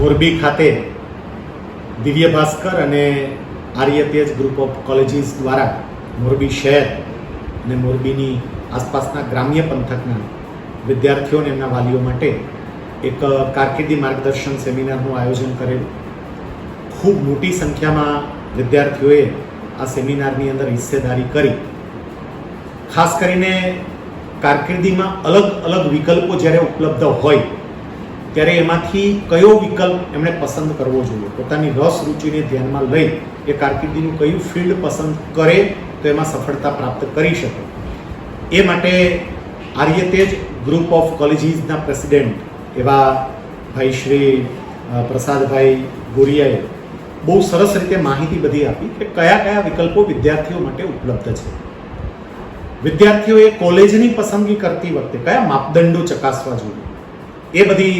મોરબી ખાતે દિવ્ય ભાસ્કર અને આર્ય તેજ group of colleges દ્વારા મોરબી શહેર અને મોરબીની આસપાસના ગ્રામ્ય પંથકના વિદ્યાર્થીઓ અને એમના વાલીઓ માટે એક કારકિર્દી માર્ગદર્શન સેમિનારનું આયોજન કરેલું. ખૂબ મોટી સંખ્યામાં વિદ્યાર્થીઓએ આ સેમિનારની અંદર હિસ્સેદારી કરી. ખાસ કરીને કારકિર્દીમાં અલગ અલગ વિકલ્પો જ્યારે ઉપલબ્ધ હોય ત્યારે એમાંથી કયો વિકલ્પ એમણે પસંદ કરવો જોઈએ, પોતાની રસ રુચિને ધ્યાનમાં લઈ એ કારકિર્દીનું કયું ફિલ્ડ પસંદ કરે તો એમાં સફળતા પ્રાપ્ત કરી શકે. એ માટે આર્ય તેજ ગ્રુપ ઓફ કોલેજીસના પ્રેસિડેન્ટ એવા ભાઈ શ્રી પ્રસાદભાઈ ગોરિયાએ બહુ સરસ રીતે માહિતી બધી આપી કે કયા કયા વિકલ્પો વિદ્યાર્થીઓ માટે ઉપલબ્ધ છે. વિદ્યાર્થીઓએ કોલેજની પસંદગી કરતી વખતે કયા માપદંડો ચકાસવા જોઈએ એ બધી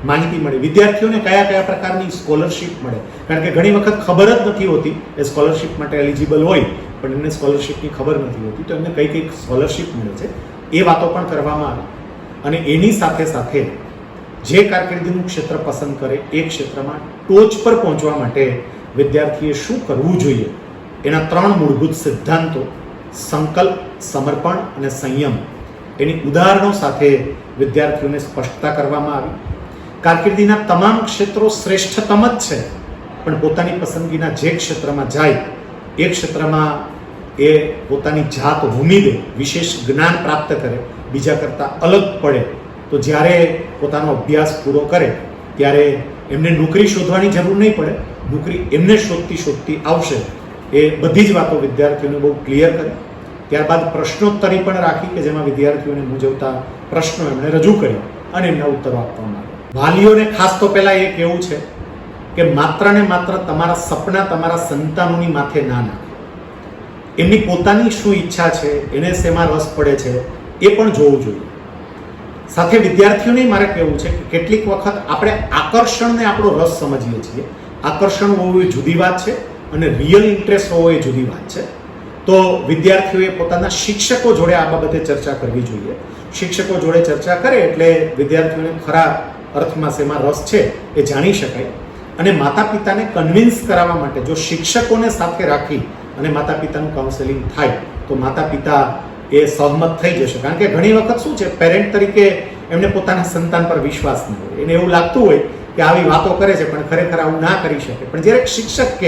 માહિતી મળી. વિદ્યાર્થીઓને કયા કયા પ્રકારની સ્કોલરશિપ મળે, કારણ કે ઘણી વખત ખબર જ નથી હોતી એ સ્કોલરશિપ માટે એલિજિબલ હોય પણ એમને સ્કોલરશિપની ખબર નથી હોતી, તો એમને કઈ કઈ સ્કોલરશિપ મળે છે એ વાતો પણ કરવામાં આવી. અને એની સાથે સાથે જે કારકિર્દીનું ક્ષેત્ર પસંદ કરે એ ક્ષેત્રમાં ટોચ પર પહોંચવા માટે વિદ્યાર્થીએ શું કરવું જોઈએ એના 3 મૂળભૂત સિદ્ધાંતો સંકલ્પ, સમર્પણ અને સંયમ એની ઉદાહરણો સાથે વિદ્યાર્થીઓને સ્પષ્ટતા કરવામાં આવી. કારકિર્દીના તમામ ક્ષેત્રો શ્રેષ્ઠતમ જ છે, પણ પોતાની પસંદગીના જે ક્ષેત્રમાં જાય એ ક્ષેત્રમાં એ પોતાની જાત ઉમેદે, વિશેષ જ્ઞાન પ્રાપ્ત કરે, બીજા કરતાં અલગ પડે, તો જ્યારે પોતાનો અભ્યાસ પૂરો કરે ત્યારે એમને નોકરી શોધવાની જરૂર નહીં પડે, નોકરી એમને શોધતી આવશે. એ બધી જ વાતો વિદ્યાર્થીઓને બહુ ક્લિયર કરી. ત્યારબાદ પ્રશ્નોત્તરી પણ રાખી કે જેમાં વિદ્યાર્થીઓને મૂંઝવતા પ્રશ્નો એમણે રજૂ કર્યા અને એમના ઉત્તરો આપવામાં આવ્યા. વાલીઓને ખાસ તો પહેલાં એ કહેવું છે કે માત્ર ને માત્ર તમારા સપના તમારા સંતાનોની માથે ના નાખો. એમની પોતાની શું ઈચ્છા છે, એને શેમાં રસ પડે છે એ પણ જોવું જોઈએ. સાથે વિદ્યાર્થીઓને મારે કહેવું છે કે કેટલીક વખત આપણે આકર્ષણને આપણો રસ સમજીએ છીએ. આકર્ષણ હોવું એ જુદી વાત છે અને રિયલ ઇન્ટરેસ્ટ હોવો એ જુદી વાત છે. તો વિદ્યાર્થીઓએ પોતાના શિક્ષકો જોડે આ બાબતે ચર્ચા કરવી જોઈએ. શિક્ષકો જોડે ચર્ચા કરે એટલે વિદ્યાર્થીઓને ખરા અર્થમાં શેમાં રસ છે એ જાણી શકાય. અને માતા પિતાને કન્વિન્સ કરાવવા માટે જો શિક્ષકોને સાથે રાખી અને માતા પિતાનું કાઉન્સેલિંગ થાય તો માતા પિતા એ સહમત થઈ જશે. કારણ કે ઘણી વખત શું છે, પેરેન્ટ તરીકે એમને પોતાના સંતાન પર વિશ્વાસ ન હોય, એને એવું લાગતું હોય કે આવી વાતો કરે છે પણ ખરેખર આવું ના કરી શકે. પણ જ્યારે શિક્ષક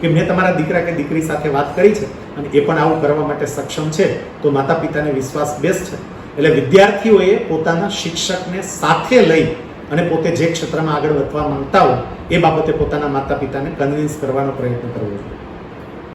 કે મેં તમારા દીકરા કે દીકરી સાથે વાત કરી છે અને એ પણ આવું કરવા માટે સક્ષમ છે, તો માતા પિતાને વિશ્વાસ બેસ્ટ છે. એટલે વિદ્યાર્થીઓએ પોતાના શિક્ષકને સાથે લઈ અને પોતે જે ક્ષેત્રમાં આગળ વધવા માંગતા હોય એ બાબતે પોતાના માતા પિતાને કન્વિન્સ કરવાનો પ્રયત્ન કરવો જોઈએ.